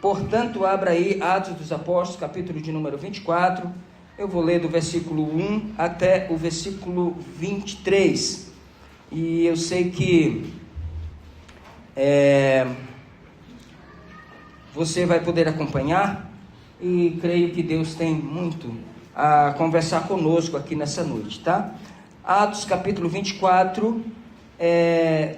Portanto, abra aí Atos dos Apóstolos, capítulo de número 24. Eu vou ler do versículo 1 até o versículo 23. E eu sei que você vai poder acompanhar, e creio que Deus tem muito a conversar conosco aqui nessa noite, tá? Atos capítulo 24,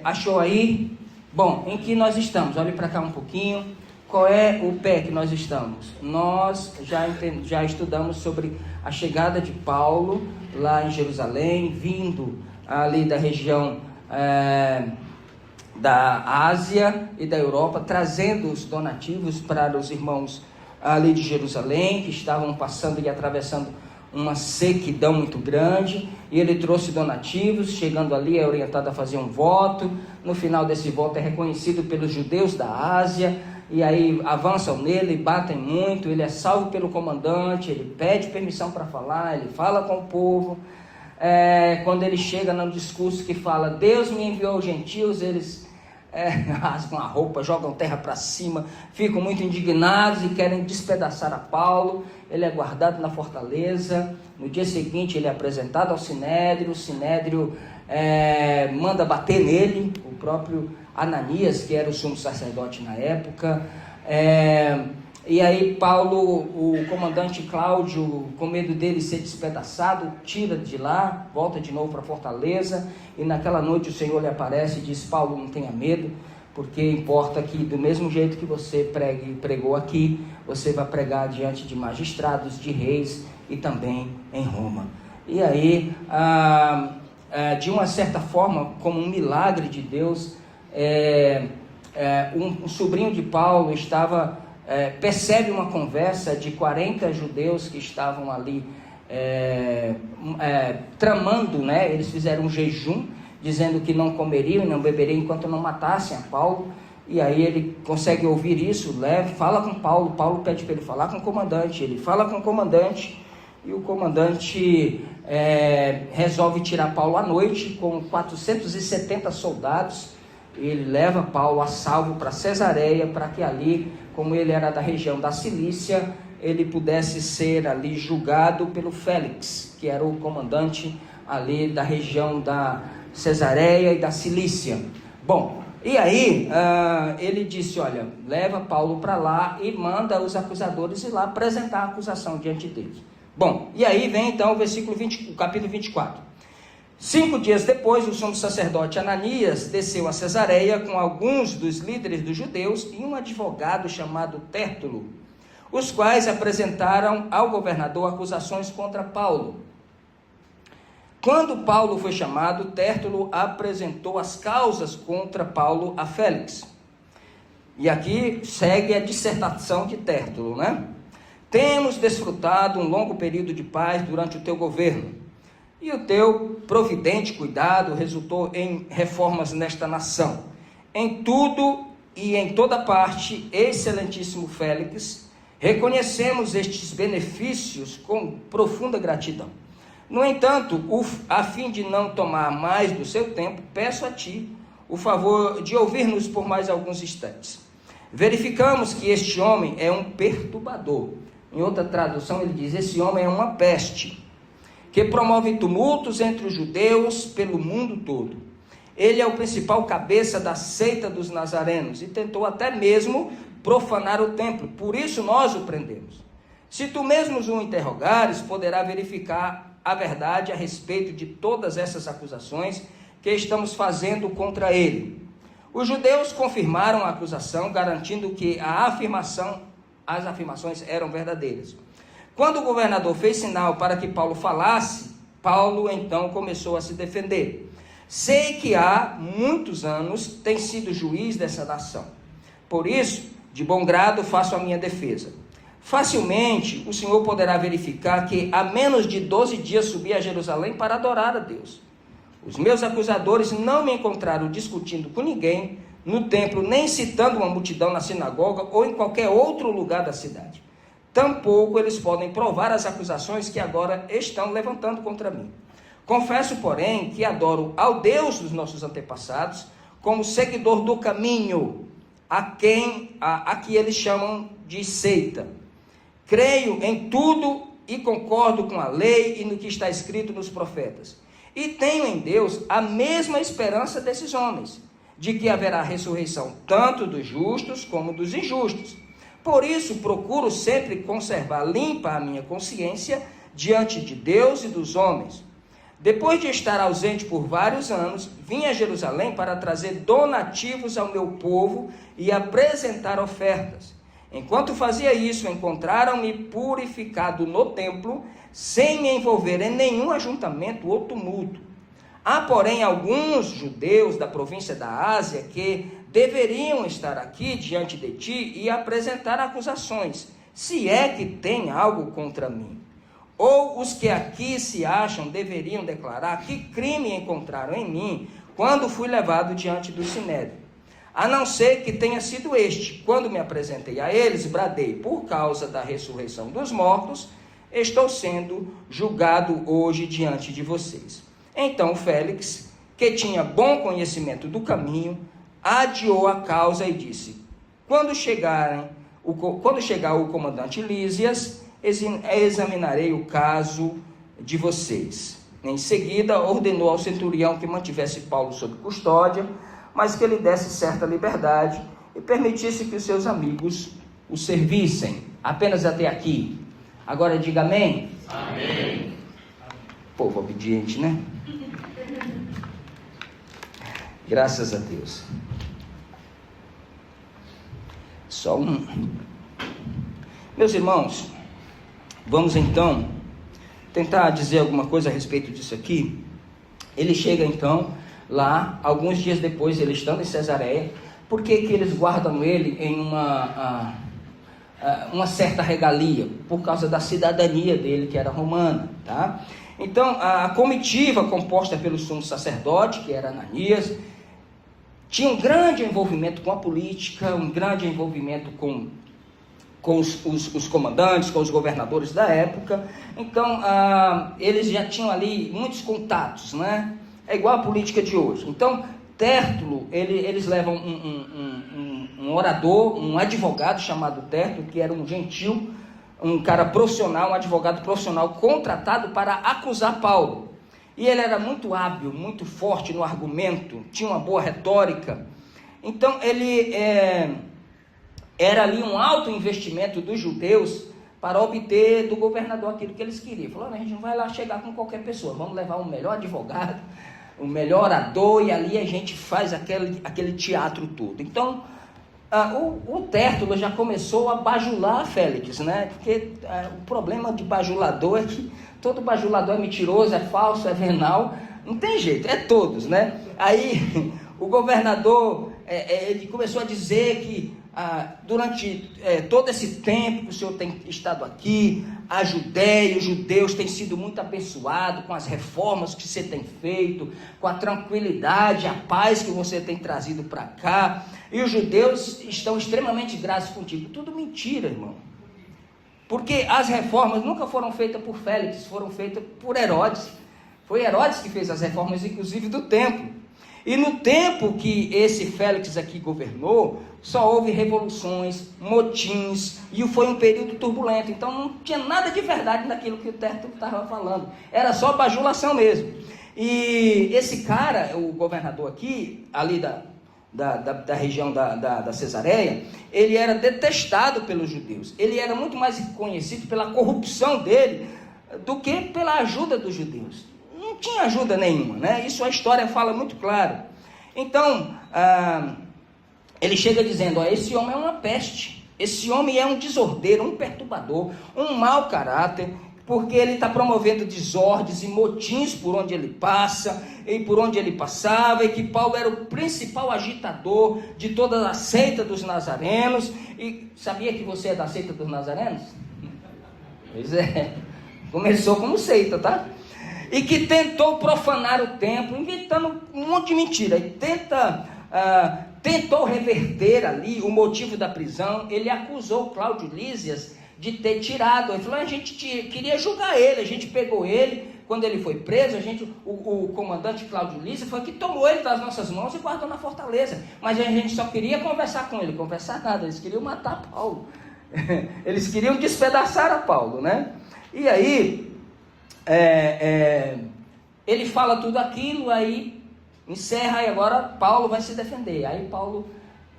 achou aí? Bom, em que nós estamos? Olhe para cá um pouquinho. Qual é o pé que nós estamos? Nós já estudamos sobre a chegada de Paulo lá em Jerusalém, vindo ali da região da Ásia e da Europa, trazendo os donativos para os irmãos ali de Jerusalém, que estavam passando e atravessando uma sequidão muito grande, e ele trouxe donativos. Chegando ali é orientado a fazer um voto. No final desse voto é reconhecido pelos judeus da Ásia, e aí avançam nele, batem muito. Ele é salvo pelo comandante, ele pede permissão para falar, ele fala com o povo. Quando ele chega no discurso que fala, Deus me enviou aos gentios, eles rasgam a roupa, jogam terra para cima, ficam muito indignados e querem despedaçar a Paulo. Ele é guardado na fortaleza. No dia seguinte ele é apresentado ao Sinédrio. O Sinédrio manda bater nele, o próprio Ananias, que era o sumo sacerdote na época. E aí Paulo, o comandante Cláudio, com medo dele ser despedaçado, tira de lá, volta de novo para a fortaleza, e naquela noite o Senhor lhe aparece e diz: Paulo, não tenha medo, porque importa que do mesmo jeito que você pregou aqui, você vai pregar diante de magistrados, de reis e também em Roma. E aí, de uma certa forma, como um milagre de Deus, um sobrinho de Paulo percebe uma conversa de 40 judeus que estavam ali tramando, né? Eles fizeram um jejum, dizendo que não comeriam e não beberiam enquanto não matassem a Paulo. E aí ele consegue ouvir isso, fala com Paulo. Paulo pede para ele falar com o comandante. Ele fala com o comandante, e o comandante resolve tirar Paulo à noite com 470 soldados. Ele leva Paulo a salvo para Cesareia, para que ali, como ele era da região da Cilícia, ele pudesse ser ali julgado pelo Félix, que era o comandante ali da região da Cesareia e da Cilícia. Bom, e aí ele disse: olha, leva Paulo para lá e manda os acusadores ir lá apresentar a acusação diante deles. Bom, e aí vem então o capítulo 24. 5 dias depois, o sumo sacerdote Ananias desceu a Cesareia com alguns dos líderes dos judeus e um advogado chamado Tértulo, os quais apresentaram ao governador acusações contra Paulo. Quando Paulo foi chamado, Tértulo apresentou as causas contra Paulo a Félix. E aqui segue a dissertação de Tértulo, né? Temos desfrutado um longo período de paz durante o teu governo, e o teu providente cuidado resultou em reformas nesta nação. Em tudo e em toda parte, excelentíssimo Félix, reconhecemos estes benefícios com profunda gratidão. No entanto, a fim de não tomar mais do seu tempo, peço a ti o favor de ouvir-nos por mais alguns instantes. Verificamos que este homem é um perturbador. Em outra tradução ele diz: esse homem é uma peste, que promove tumultos entre os judeus pelo mundo todo. Ele é o principal cabeça da seita dos nazarenos e tentou até mesmo profanar o templo. Por isso nós o prendemos. Se tu mesmos o interrogares, poderá verificar a verdade a respeito de todas essas acusações que estamos fazendo contra ele. Os judeus confirmaram a acusação, garantindo que as afirmações eram verdadeiras. Quando o governador fez sinal para que Paulo falasse, Paulo então começou a se defender. Sei que há muitos anos tem sido juiz dessa nação. Por isso, de bom grado faço a minha defesa. Facilmente o Senhor poderá verificar que há menos de 12 dias subi a Jerusalém para adorar a Deus. Os meus acusadores não me encontraram discutindo com ninguém no templo, nem citando uma multidão na sinagoga ou em qualquer outro lugar da cidade. Tampouco eles podem provar as acusações que agora estão levantando contra mim. Confesso, porém, que adoro ao Deus dos nossos antepassados como seguidor do caminho. a que eles chamam de seita. Creio em tudo e concordo com a lei e no que está escrito nos profetas. E tenho em Deus a mesma esperança desses homens, de que haverá ressurreição tanto dos justos como dos injustos. Por isso procuro sempre conservar limpa a minha consciência diante de Deus e dos homens. Depois de estar ausente por vários anos, vim a Jerusalém para trazer donativos ao meu povo e apresentar ofertas. Enquanto fazia isso, encontraram-me purificado no templo, sem me envolver em nenhum ajuntamento ou tumulto. Há, porém, alguns judeus da província da Ásia que deveriam estar aqui diante de ti e apresentar acusações, se é que tem algo contra mim. Ou os que aqui se acham deveriam declarar que crime encontraram em mim quando fui levado diante do Sinédrio. A não ser que tenha sido este, quando me apresentei a eles, bradei, por causa da ressurreição dos mortos, estou sendo julgado hoje diante de vocês. Então Félix, que tinha bom conhecimento do caminho, adiou a causa e disse, quando chegar o comandante Lísias, examinarei o caso de vocês. Em seguida, ordenou ao centurião que mantivesse Paulo sob custódia, mas que lhe desse certa liberdade e permitisse que os seus amigos o servissem. Apenas até aqui. Agora diga amém. Amém. Povo obediente, né? Graças a Deus. Só um. Meus irmãos, vamos então tentar dizer alguma coisa a respeito disso aqui. Ele chega então lá, alguns dias depois, ele estando em Cesareia. Por que eles guardam ele em uma certa regalia? Por causa da cidadania dele, que era romana, tá? Então, a comitiva composta pelo sumo sacerdote, que era Ananias, tinha um grande envolvimento com a política, um grande envolvimento com os comandantes, com os governadores da época. Então, eles já tinham ali muitos contatos, né? É igual a política de hoje. Então, Tértulo, eles levam um orador, um advogado chamado Tértulo, que era um gentil, um cara profissional, um advogado profissional contratado para acusar Paulo. E ele era muito hábil, muito forte no argumento, tinha uma boa retórica. Então, ele era ali um alto investimento dos judeus para obter do governador aquilo que eles queriam. Falou, a gente não vai lá chegar com qualquer pessoa, vamos levar o melhor advogado, o melhor orador, e ali a gente faz aquele teatro todo. Então, o Tértulo já começou a bajular Félix, né? Porque o problema de bajulador é que todo bajulador é mentiroso, é falso, é venal, não tem jeito, é todos, né? Aí o governador, ele começou a dizer que durante todo esse tempo que o senhor tem estado aqui, a Judéia, os judeus têm sido muito abençoados com as reformas que você tem feito, com a tranquilidade, a paz que você tem trazido para cá, e os judeus estão extremamente gratos contigo. Tudo mentira, irmão. Porque as reformas nunca foram feitas por Félix, foram feitas por Herodes. Foi Herodes que fez as reformas, inclusive do templo. E no tempo que esse Félix aqui governou, só houve revoluções, motins, e foi um período turbulento. Então não tinha nada de verdade naquilo que o Tértulo estava falando. Era só bajulação mesmo. E esse cara, o governador aqui, ali da região da Cesareia, ele era detestado pelos judeus. Ele era muito mais conhecido pela corrupção dele do que pela ajuda dos judeus. Não tinha ajuda nenhuma, né? Isso a história fala muito claro. Então, ele chega dizendo, esse homem é uma peste, esse homem é um desordeiro, um perturbador, um mau caráter, porque ele está promovendo desordens e motins por onde ele passa, e por onde ele passava, e que Paulo era o principal agitador de toda a seita dos nazarenos. E sabia que você é da seita dos nazarenos? Pois é, começou como seita, tá? E que tentou profanar o templo, inventando um monte de mentira, e tentou reverter ali o motivo da prisão. Ele acusou Cláudio Lísias de ter tirado, ele falou, a gente queria julgar ele, a gente pegou ele quando ele foi preso, o comandante Cláudio Lício foi que tomou ele das nossas mãos e guardou na fortaleza. Mas a gente só queria conversar com ele, conversar nada, eles queriam matar Paulo. Eles queriam despedaçar a Paulo, né? E aí, ele fala tudo aquilo, aí encerra, e agora Paulo vai se defender. Aí Paulo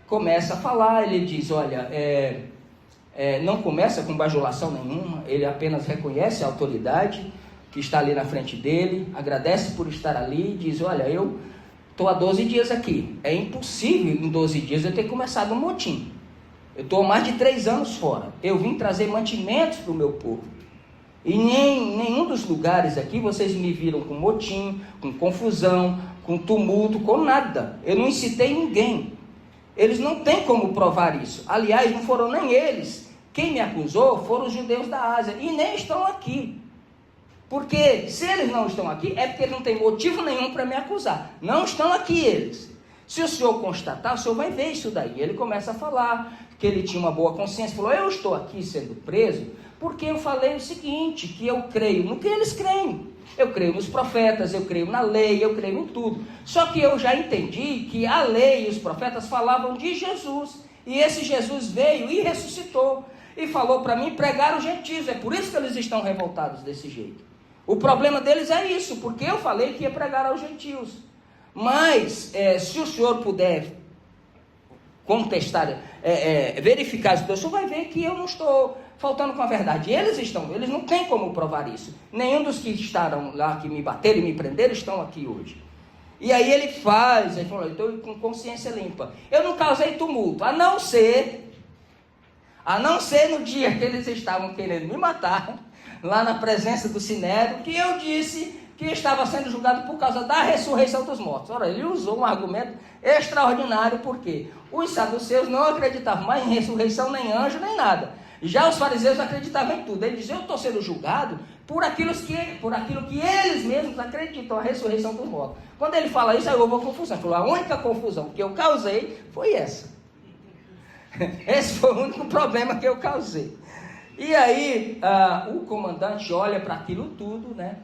começa a falar, ele diz, olha, não começa com bajulação nenhuma, ele apenas reconhece a autoridade que está ali na frente dele, agradece por estar ali, diz, olha, eu estou há 12 dias aqui, é impossível em 12 dias eu ter começado um motim, eu estou há mais de 3 anos fora, eu vim trazer mantimentos para o meu povo, e nenhum dos lugares aqui vocês me viram com motim, com confusão, com tumulto, com nada, eu não incitei ninguém. Eles não têm como provar isso. Aliás, não foram nem eles. Quem me acusou foram os judeus da Ásia. E nem estão aqui. Porque se eles não estão aqui, é porque não tem motivo nenhum para me acusar. Não estão aqui eles. Se o senhor constatar, o senhor vai ver isso daí. Ele começa a falar que ele tinha uma boa consciência. Falou, eu estou aqui sendo preso porque eu falei o seguinte, que eu creio no que eles creem. Eu creio nos profetas, eu creio na lei, eu creio em tudo. Só que eu já entendi que a lei e os profetas falavam de Jesus. E esse Jesus veio e ressuscitou. E falou para mim pregar os gentios. É por isso que eles estão revoltados desse jeito. O problema deles é isso, porque eu falei que ia pregar aos gentios. Mas, se o senhor puder contestar, verificar isso, o senhor vai ver que eu não estou faltando com a verdade. Eles não têm como provar isso. Nenhum dos que estaram lá, que me bateram e me prenderam, estão aqui hoje. E aí ele falou, eu estou com consciência limpa. Eu não causei tumulto, a não ser no dia que eles estavam querendo me matar, lá na presença do Sinédrio, que eu disse que estava sendo julgado por causa da ressurreição dos mortos. Ora, ele usou um argumento extraordinário, porque os saduceus não acreditavam mais em ressurreição, nem anjo, nem nada. Já os fariseus acreditavam em tudo. Ele dizia, eu estou sendo julgado por aquilo que eles mesmos acreditam, a ressurreição dos mortos. Quando ele fala isso, aí houve uma confusão. Ele falou, a única confusão que eu causei foi essa. Esse foi o único problema que eu causei. E aí, o comandante olha para aquilo tudo, né?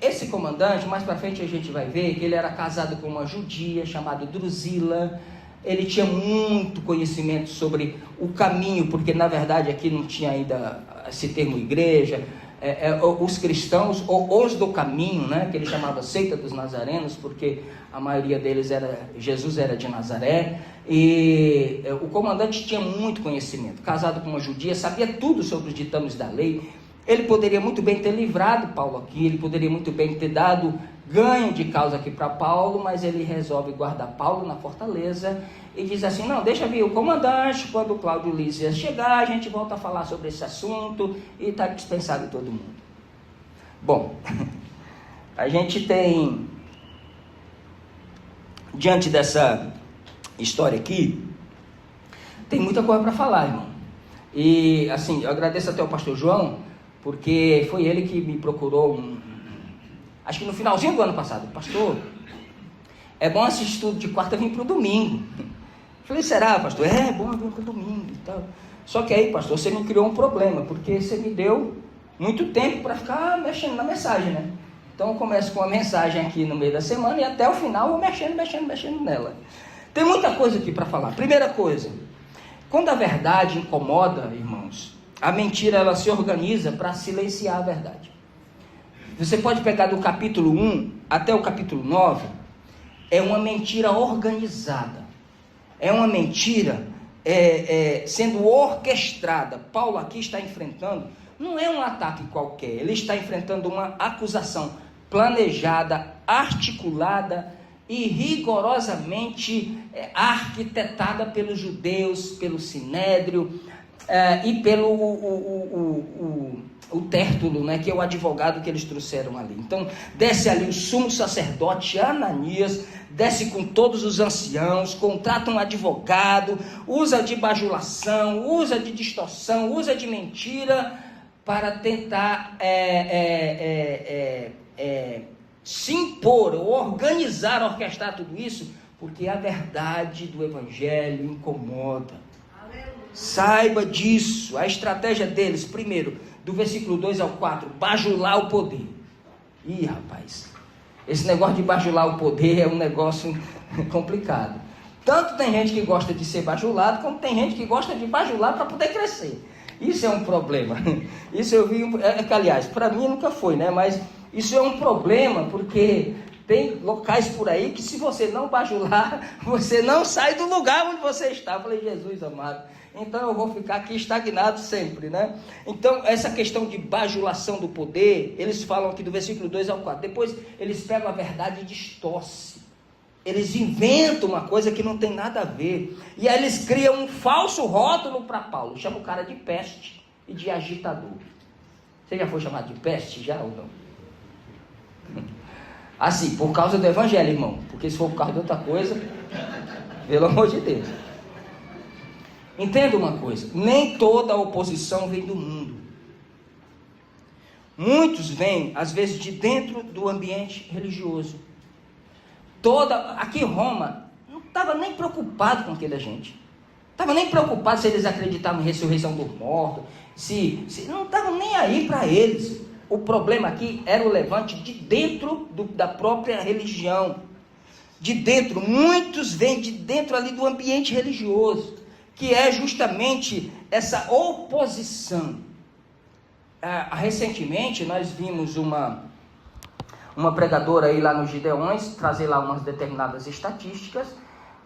Esse comandante, mais para frente a gente vai ver que ele era casado com uma judia chamada Drusila. Ele tinha muito conhecimento sobre o caminho, porque na verdade aqui não tinha ainda esse termo igreja, os cristãos, os do caminho, né, que ele chamava seita dos nazarenos, porque a maioria deles Jesus era de Nazaré, e o comandante tinha muito conhecimento, casado com uma judia, sabia tudo sobre os ditames da lei. Ele poderia muito bem ter livrado Paulo aqui, ele poderia muito bem ter dado ganho de causa aqui para Paulo, mas ele resolve guardar Paulo na fortaleza e diz assim, não, deixa vir o comandante, quando o Cláudio Lísias chegar, a gente volta a falar sobre esse assunto, e está dispensado todo mundo. Bom, a gente tem, diante dessa história aqui, tem muita coisa para falar, irmão. E assim, eu agradeço até ao pastor João, porque foi ele que me procurou, acho que no finalzinho do ano passado, pastor, é bom esse estudo de quarta vir para o domingo. Falei, será, pastor? É bom vir para o domingo e tal. Só que aí, pastor, você me criou um problema, porque você me deu muito tempo para ficar mexendo na mensagem, né? Então eu começo com a mensagem aqui no meio da semana e até o final eu vou mexendo nela. Tem muita coisa aqui para falar. Primeira coisa, quando a verdade incomoda, irmãos, a mentira ela se organiza para silenciar a verdade. Você pode pegar do capítulo 1 até o capítulo 9, é uma mentira organizada. É uma mentira sendo orquestrada. Paulo aqui está enfrentando, não é um ataque qualquer, ele está enfrentando uma acusação planejada, articulada e rigorosamente arquitetada pelos judeus, pelo Sinédrio e pelo o Tértulo, né, que é o advogado que eles trouxeram ali. Então, desce ali o sumo sacerdote Ananias, desce com todos os anciãos, contrata um advogado, usa de bajulação, usa de distorção, usa de mentira, para tentar se impor, organizar, orquestrar tudo isso, porque a verdade do Evangelho incomoda. Saiba disso. A estratégia deles, primeiro, do versículo 2 ao 4, bajular o poder. Ih, rapaz, esse negócio de bajular o poder é um negócio complicado. Tanto tem gente que gosta de ser bajulado, como tem gente que gosta de bajular para poder crescer. Isso é um problema. Isso eu vi, que aliás, para mim nunca foi, né? Mas isso é um problema, porque tem locais por aí que se você não bajular, você não sai do lugar onde você está. Eu falei, Jesus amado, então eu vou ficar aqui estagnado sempre, né? Então, essa questão de bajulação do poder, eles falam aqui do versículo 2 ao 4. Depois, eles pegam a verdade e distorcem. Eles inventam uma coisa que não tem nada a ver. E aí eles criam um falso rótulo para Paulo. Chama o cara de peste e de agitador. Você já foi chamado de peste, já ou não? Assim, por causa do evangelho, irmão. Porque se for por causa de outra coisa, pelo amor de Deus. Entenda uma coisa, nem toda oposição vem do mundo. Muitos vêm, às vezes, de dentro do ambiente religioso. Aqui em Roma, não estava nem preocupado com aquela gente. Estava nem preocupado se eles acreditavam em ressurreição dos mortos. Não estava nem aí para eles. O problema aqui era o levante de dentro da própria religião. De dentro, muitos vêm de dentro ali do ambiente religioso, que é justamente essa oposição. Recentemente nós vimos uma pregadora aí lá nos Gideões trazer lá umas determinadas estatísticas,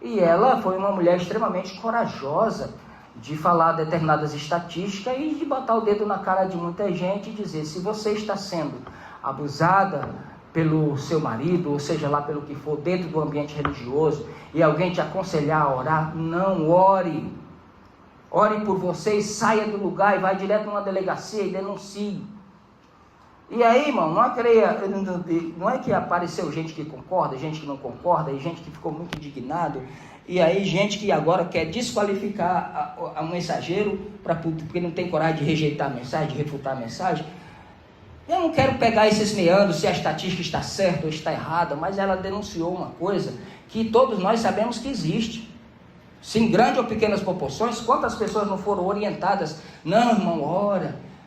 e ela foi uma mulher extremamente corajosa de falar determinadas estatísticas e de botar o dedo na cara de muita gente e dizer, se você está sendo abusada pelo seu marido, ou seja lá pelo que for, dentro do ambiente religioso, e alguém te aconselhar a orar, não ore. Ore por você e saia do lugar e vai direto numa delegacia e denuncie. E aí, irmão, não é que apareceu gente que concorda, gente que não concorda, e gente que ficou muito indignado, e aí gente que agora quer desqualificar o mensageiro, porque não tem coragem de rejeitar a mensagem, de refutar a mensagem. Eu não quero pegar esses meandros, se a estatística está certa ou está errada, mas ela denunciou uma coisa que todos nós sabemos que existe. Se em grandes ou pequenas proporções, quantas pessoas não foram orientadas? Não, irmão,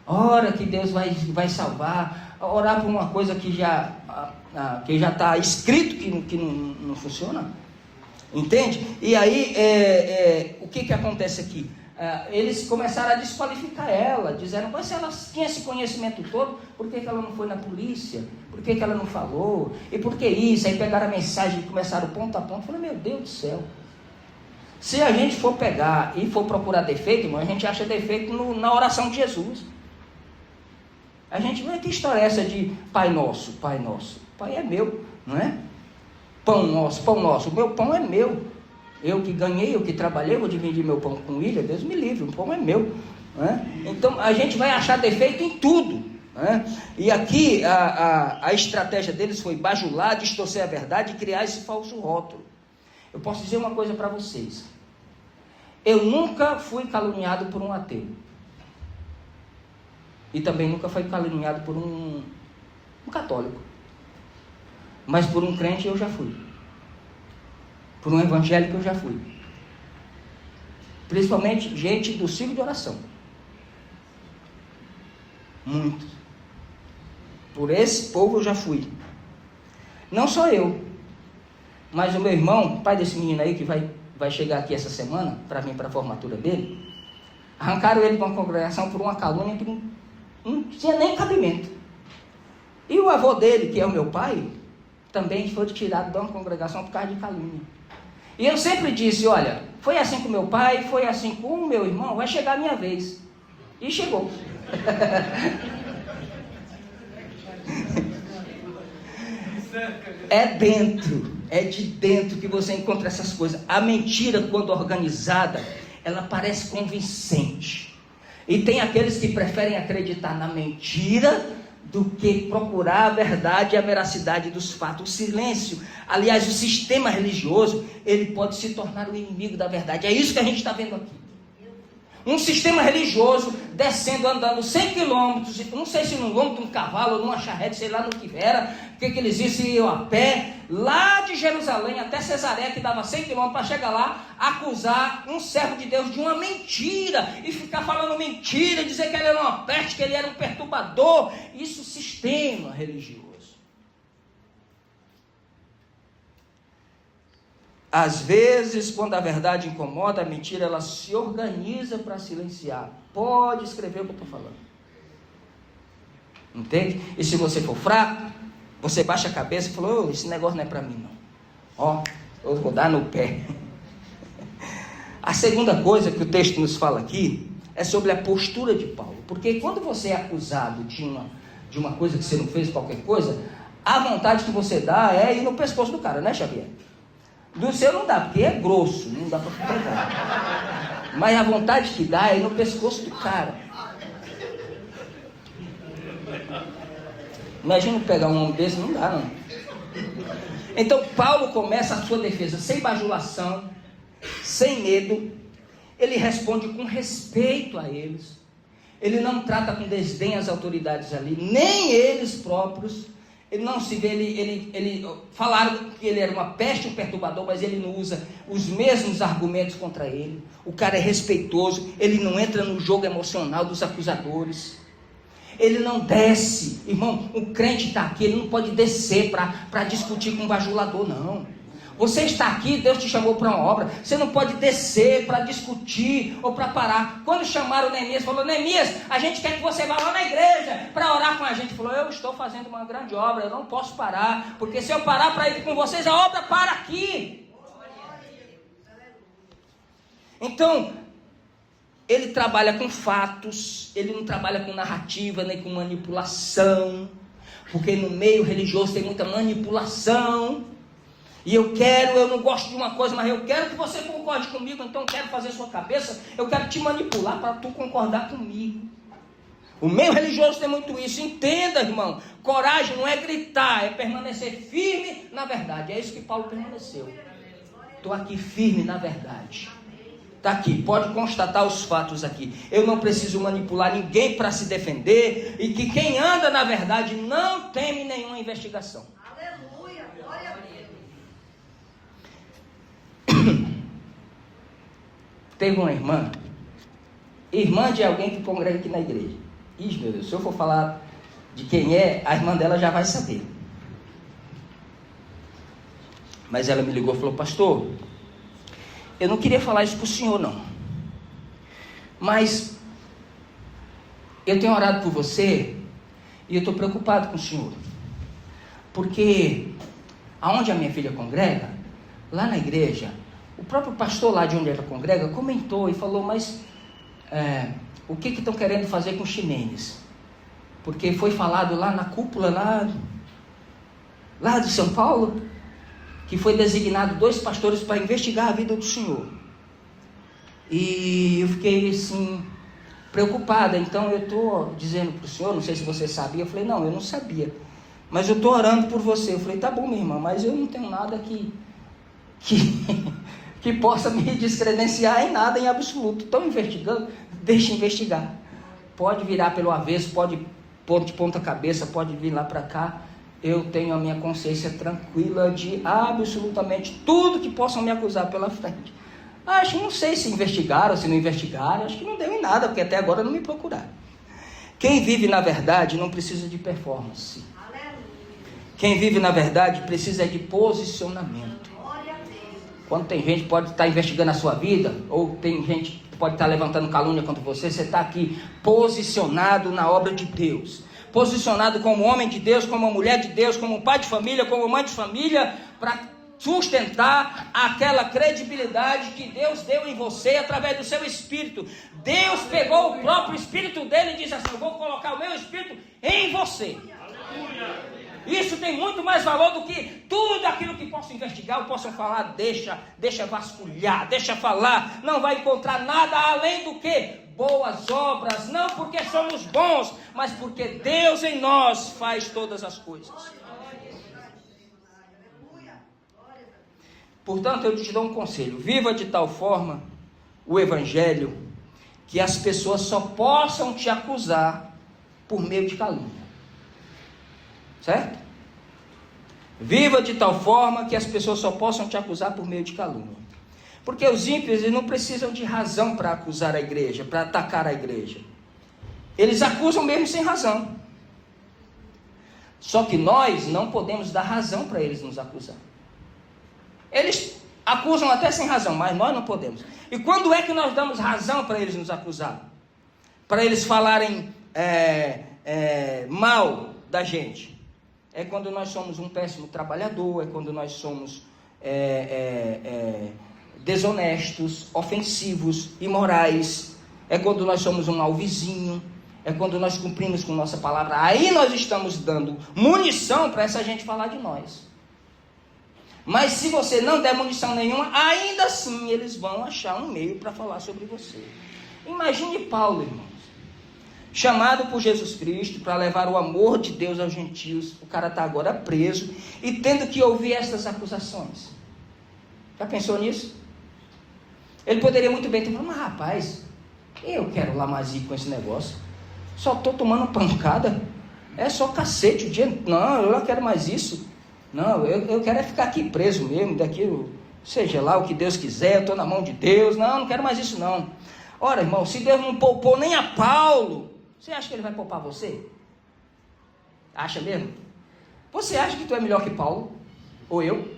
ora que Deus vai salvar, orar por uma coisa que já está escrito que não funciona, entende? E aí, o que acontece aqui? Eles começaram a desqualificar ela, disseram, mas se ela tinha esse conhecimento todo, por que ela não foi na polícia? Por que ela não falou? E por que isso? Aí pegaram a mensagem e começaram ponto a ponto. Eu falei, meu Deus do céu. Se a gente for pegar e for procurar defeito, irmão, a gente acha defeito na oração de Jesus. A gente vê que história é essa de Pai Nosso, Pai Nosso. Pai é meu, não é? Pão nosso, o meu pão é meu. Eu que ganhei, eu que trabalhei, vou dividir meu pão com William, Deus me livre, o pão é meu. Não é? Então a gente vai achar defeito em tudo. Não é? E aqui a estratégia deles foi bajular, distorcer a verdade e criar esse falso rótulo. Eu posso dizer uma coisa para vocês. Eu nunca fui caluniado por um ateu. E também nunca fui caluniado por um católico. Mas por um crente eu já fui. Por um evangélico eu já fui. Principalmente gente do ciclo de oração. Muitos. Por esse povo eu já fui. Não só eu. Mas o meu irmão, pai desse menino aí que vai chegar aqui essa semana, para vir para a formatura dele, arrancaram ele de uma congregação por uma calúnia que não tinha nem cabimento. E o avô dele, que é o meu pai, também foi tirado de uma congregação por causa de calúnia. E eu sempre disse, olha, foi assim com meu pai, foi assim com o meu irmão, vai chegar a minha vez. E chegou. É de dentro que você encontra essas coisas. A mentira, quando organizada, ela parece convincente. E tem aqueles que preferem acreditar na mentira do que procurar a verdade e a veracidade dos fatos. O silêncio, aliás, o sistema religioso, ele pode se tornar o inimigo da verdade. É isso que a gente está vendo aqui. Um sistema religioso descendo, andando 100 quilômetros, não sei se num lombo de um cavalo ou numa charrete, sei lá no que era, o que eles iam a pé, lá de Jerusalém até Cesareia, que dava 100 quilômetros, para chegar lá, acusar um servo de Deus de uma mentira, e ficar falando mentira, dizer que ele era uma peste, que ele era um perturbador. Isso é sistema religioso. Às vezes, quando a verdade incomoda, a mentira ela se organiza para silenciar. Pode escrever o que eu estou falando. Entende? E se você for fraco, você baixa a cabeça e fala: oh, esse negócio não é para mim não. Ó, eu vou dar no pé. A segunda coisa que o texto nos fala aqui é sobre a postura de Paulo. Porque quando você é acusado de uma coisa que você não fez, qualquer coisa, a vontade que você dá é ir no pescoço do cara, né, Xavier? Do seu não dá, porque é grosso, não dá para pegar. Mas a vontade que dá é ir no pescoço do cara. Imagina pegar um homem desse, não dá não. Então Paulo começa a sua defesa sem bajulação, sem medo. Ele responde com respeito a eles. Ele não trata com desdém as autoridades ali, nem eles próprios. Ele não se vê, ele falaram que ele era uma peste, um perturbador, mas ele não usa os mesmos argumentos contra ele. O cara é respeitoso, ele não entra no jogo emocional dos acusadores. Ele não desce, irmão, o crente está aqui, ele não pode descer para discutir com um bajulador, não. Você está aqui, Deus te chamou para uma obra, você não pode descer para discutir ou para parar. Quando chamaram Neemias, falou: Neemias, a gente quer que você vá lá na igreja para orar com a gente. Ele falou: eu estou fazendo uma grande obra, eu não posso parar, porque se eu parar para ir com vocês, a obra para aqui. Então, ele trabalha com fatos, ele não trabalha com narrativa, nem com manipulação, porque no meio religioso tem muita manipulação. E eu não gosto de uma coisa, mas eu quero que você concorde comigo, então eu quero fazer sua cabeça, eu quero te manipular para tu concordar comigo. O meio religioso tem muito isso. Entenda, irmão, coragem não é gritar, é permanecer firme na verdade. É isso que Paulo permaneceu. Estou aqui firme na verdade. Está aqui, pode constatar os fatos aqui. Eu não preciso manipular ninguém para se defender, e que quem anda na verdade não teme nenhuma investigação. Aleluia, glória a Deus. Teve uma irmã de alguém que congrega aqui na igreja. Ixi, meu Deus, se eu for falar de quem é, a irmã dela já vai saber. Mas ela me ligou e falou: pastor, eu não queria falar isso para o senhor não, mas eu tenho orado por você e eu estou preocupado com o senhor, porque aonde a minha filha congrega, lá na igreja, o próprio pastor lá de onde ela congrega comentou e falou: mas o que estão querendo fazer com Ximenes? Porque foi falado lá na cúpula lá de São Paulo, que foi designado 2 pastores para investigar a vida do senhor. E eu fiquei assim, preocupada. Então eu estou dizendo para o senhor, não sei se você sabia. Eu falei: não, eu não sabia, mas eu estou orando por você. Eu falei: tá bom, minha irmã, mas eu não tenho nada que possa me descredenciar em nada, em absoluto. Estão investigando? Deixa investigar. Pode virar pelo avesso, pode pôr de ponta cabeça, pode vir lá para cá. Eu tenho a minha consciência tranquila de absolutamente tudo que possam me acusar pela frente. Não sei se investigaram, se não investigaram, acho que não deu em nada, porque até agora não me procuraram. Quem vive na verdade não precisa de performance. Quem vive na verdade precisa de posicionamento. Quando tem gente que pode estar investigando a sua vida, ou tem gente que pode estar levantando calúnia contra você, você está aqui posicionado na obra de Deus, posicionado como homem de Deus, como mulher de Deus, como pai de família, como mãe de família, para sustentar aquela credibilidade que Deus deu em você através do seu Espírito. Deus pegou o próprio Espírito dele e disse assim: eu vou colocar o meu Espírito em você. Isso tem muito mais valor do que tudo aquilo que posso investigar, ou possam falar. Deixa vasculhar, deixa falar. Não vai encontrar nada além do que boas obras, não porque somos bons, mas porque Deus em nós faz todas as coisas. Portanto, eu te dou um conselho: viva de tal forma o Evangelho que as pessoas só possam te acusar por meio de calúnia. Certo? Viva de tal forma que as pessoas só possam te acusar por meio de calúnia. Porque os ímpios, eles não precisam de razão para acusar a igreja, para atacar a igreja. Eles acusam mesmo sem razão. Só que nós não podemos dar razão para eles nos acusar. Eles acusam até sem razão, mas nós não podemos. E quando é que nós damos razão para eles nos acusar? Para eles falarem mal da gente? É quando nós somos um péssimo trabalhador, é quando nós somos desonestos, ofensivos, imorais, é quando nós somos um mau vizinho, é quando nós cumprimos com nossa palavra. Aí nós estamos dando munição para essa gente falar de nós. Mas se você não der munição nenhuma, ainda assim eles vão achar um meio para falar sobre você. Imagine Paulo, irmãos, chamado por Jesus Cristo para levar o amor de Deus aos gentios. O cara está agora preso e tendo que ouvir estas acusações. Já pensou nisso? Ele poderia muito bem ter falado, mas rapaz, eu quero lamazico com esse negócio. Só estou tomando pancada. É só cacete o dia. Não, eu não quero mais isso. Não, eu quero é ficar aqui preso mesmo, daquilo, seja lá o que Deus quiser, eu estou na mão de Deus. Não quero mais isso não. Ora, irmão, se Deus não poupou nem a Paulo, você acha que ele vai poupar você? Acha mesmo? Você acha que tu é melhor que Paulo? Ou eu?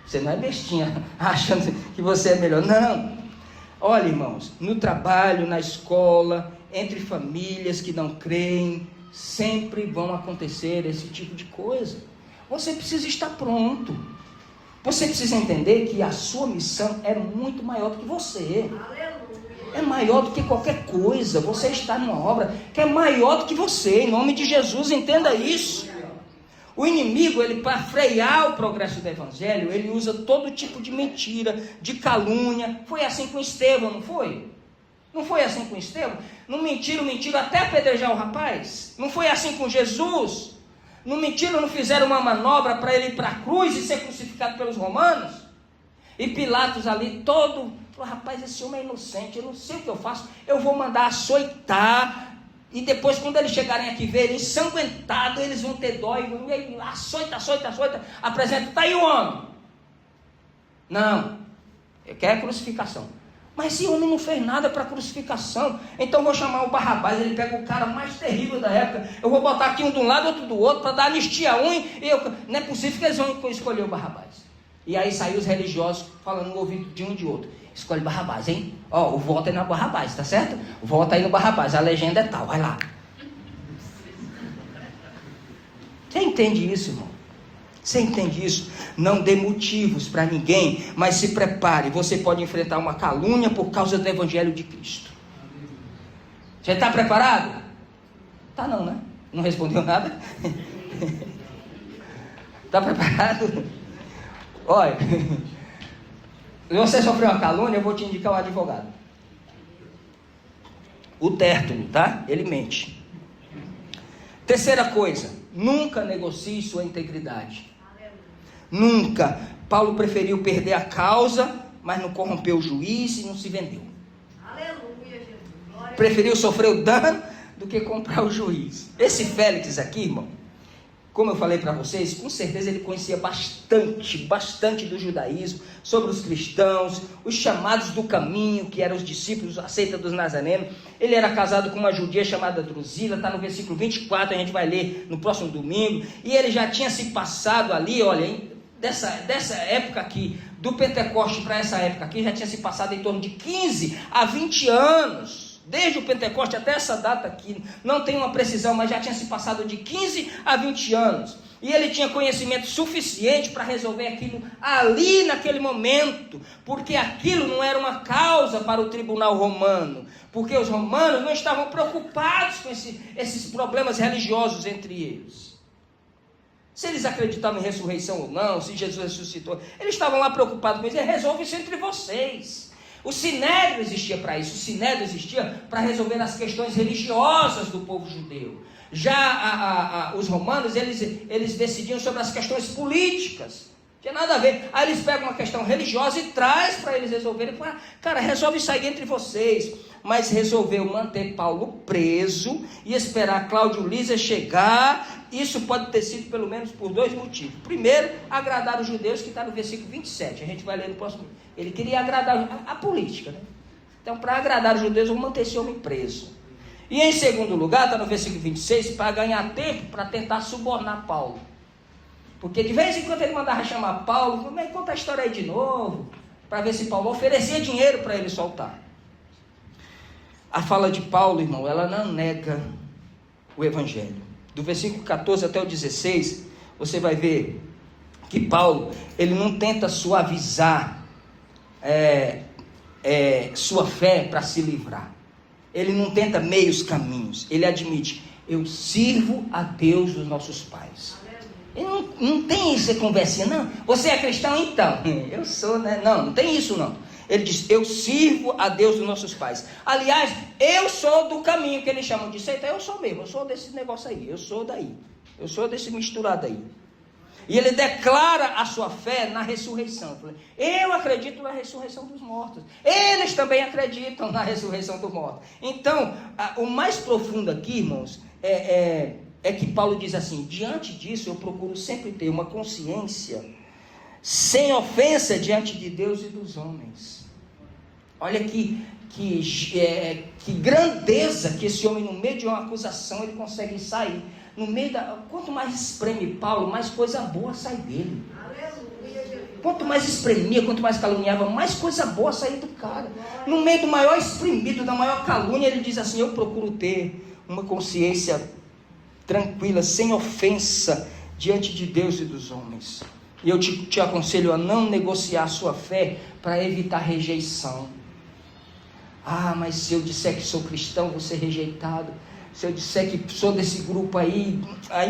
Você não é bestinha achando que você é melhor. Não. Olha, irmãos, no trabalho, na escola, entre famílias que não creem, sempre vão acontecer esse tipo de coisa. Você precisa estar pronto. Você precisa entender que a sua missão é muito maior do que você. É maior do que qualquer coisa. Você está numa obra que é maior do que você. Em nome de Jesus, entenda isso. O inimigo, ele para frear o progresso do evangelho, ele usa todo tipo de mentira, de calúnia. Foi assim com Estevão, não foi? Não foi assim com Estevão? Não mentiram até apedrejar o rapaz? Não foi assim com Jesus? Não mentiram, não fizeram uma manobra para ele ir para a cruz e ser crucificado pelos romanos? E Pilatos ali todo, falou, rapaz, esse homem é inocente, eu não sei o que eu faço, eu vou mandar açoitar, e depois quando eles chegarem aqui verem ensanguentado, eles vão ter dó, e aí, açoita, apresenta, está aí o homem. Não, eu quero crucificação. Mas esse homem não fez nada para crucificação. Então eu vou chamar o Barrabás. Ele pega o cara mais terrível da época. Eu vou botar aqui um de um lado, outro do outro, para dar anistia a um. Não é possível que eles vão escolher o Barrabás. E aí saiu os religiosos falando no ouvido de um e de outro. Escolhe Barrabás, hein? Ó, o voto é no Barrabás, tá certo? O voto aí no Barrabás. A legenda é tal, vai lá. Você entende isso, irmão? Você entende isso? Não dê motivos para ninguém, mas se prepare. Você pode enfrentar uma calúnia por causa do Evangelho de Cristo. Você está preparado? Tá não, né? Não respondeu nada? Está preparado? Olha, se você sofreu uma calúnia, eu vou te indicar um advogado. O Tértulo, tá? Ele mente. Terceira coisa, nunca negocie sua integridade. Nunca. Paulo preferiu perder a causa, mas não corrompeu o juiz e não se vendeu. Aleluia, Jesus. Preferiu sofrer o dano do que comprar o juiz. Esse Félix aqui, irmão, como eu falei para vocês, com certeza ele conhecia bastante do judaísmo, sobre os cristãos, os chamados do caminho, que eram os discípulos, a seita dos nazarenos. Ele era casado com uma judia chamada Drusila, está no versículo 24, a gente vai ler no próximo domingo. E ele já tinha se passado ali, olha, hein, dessa época aqui, do Pentecoste para essa época aqui, já tinha se passado em torno de 15 a 20 anos. Desde o Pentecoste até essa data aqui, não tem uma precisão, mas já tinha se passado de 15 a 20 anos. E ele tinha conhecimento suficiente para resolver aquilo ali naquele momento, porque aquilo não era uma causa para o tribunal romano, porque os romanos não estavam preocupados com esses problemas religiosos entre eles. Se eles acreditavam em ressurreição ou não, se Jesus ressuscitou, eles estavam lá preocupados com isso. Resolve isso entre vocês. O Sinédrio existia para isso. O Sinédrio existia para resolver as questões religiosas do povo judeu. Já os romanos, eles decidiam sobre as questões políticas. Tem nada a ver. Aí eles pegam uma questão religiosa e traz para eles resolverem. Cara, resolve isso aí entre vocês. Mas resolveu manter Paulo preso e esperar Cláudio Lísia chegar. Isso pode ter sido pelo menos por 2 motivos. Primeiro, agradar os judeus, que está no versículo 27. A gente vai ler no próximo. Ele queria agradar a política, né? Então, para agradar os judeus, vou manter esse homem preso. E em segundo lugar, está no versículo 26, para ganhar tempo, para tentar subornar Paulo. Porque de vez em quando ele mandava chamar Paulo, como é que conta a história aí de novo? Para ver se Paulo oferecia dinheiro para ele soltar. A fala de Paulo, irmão, ela não nega o evangelho. Do versículo 14 até o 16, você vai ver que Paulo, ele não tenta suavizar sua fé para se livrar. Ele não tenta meios caminhos. Ele admite, eu sirvo a Deus dos nossos pais. Ele não tem essa conversinha, não. Você é cristão? Então, eu sou, né? Não tem isso não. Ele diz, eu sirvo a Deus dos nossos pais. Aliás, eu sou do caminho que eles chamam de seita. Eu sou mesmo, eu sou desse negócio aí. Eu sou daí. Eu sou desse misturado aí. E ele declara a sua fé na ressurreição. Eu acredito na ressurreição dos mortos. Eles também acreditam na ressurreição dos mortos. Então, o mais profundo aqui, irmãos, é que Paulo diz assim, diante disso eu procuro sempre ter uma consciência sem ofensa diante de Deus e dos homens. Olha que grandeza que esse homem, no meio de uma acusação, ele consegue sair. Quanto mais espreme Paulo, mais coisa boa sai dele. Quanto mais espremia, quanto mais caluniava, mais coisa boa saía do cara. No meio do maior espremido, da maior calúnia, ele diz assim, eu procuro ter uma consciência tranquila, sem ofensa diante de Deus e dos homens. E eu te aconselho a não negociar sua fé para evitar rejeição. Mas se eu disser que sou cristão, vou ser rejeitado. Se eu disser que sou desse grupo aí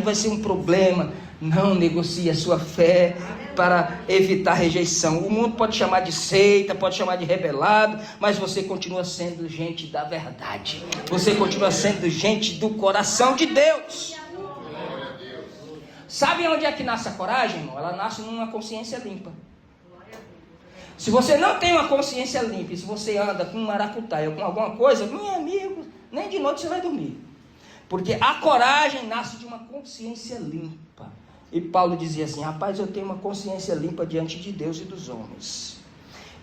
vai ser um problema. Não negocie a sua fé para evitar rejeição. O mundo pode chamar de seita, pode chamar de rebelado, mas você continua sendo gente da verdade. Você continua sendo gente do coração de Deus. Sabe onde é que nasce a coragem, irmão? Ela nasce numa consciência limpa. Se você não tem uma consciência limpa, e se você anda com um maracutaia ou com alguma coisa, meu amigo, nem de noite você vai dormir. Porque a coragem nasce de uma consciência limpa. E Paulo dizia assim, rapaz, eu tenho uma consciência limpa diante de Deus e dos homens.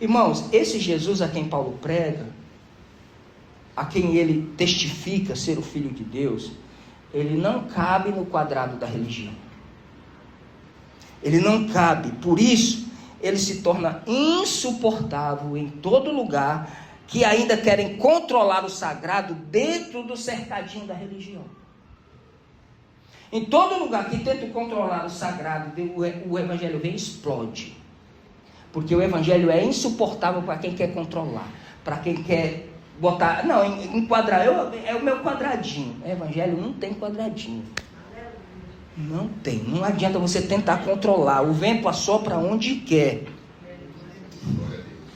Irmãos, esse Jesus a quem Paulo prega, a quem ele testifica ser o Filho de Deus, ele não cabe no quadrado da religião. Ele não cabe, por isso, ele se torna insuportável em todo lugar que ainda querem controlar o sagrado dentro do cercadinho da religião. Em todo lugar que tentam controlar o sagrado, o evangelho vem e explode. Porque o evangelho é insuportável para quem quer controlar, para quem quer botar, enquadrar, é o meu quadradinho. O evangelho não tem quadradinho. Não tem, não adianta você tentar controlar. O vento assopra onde quer.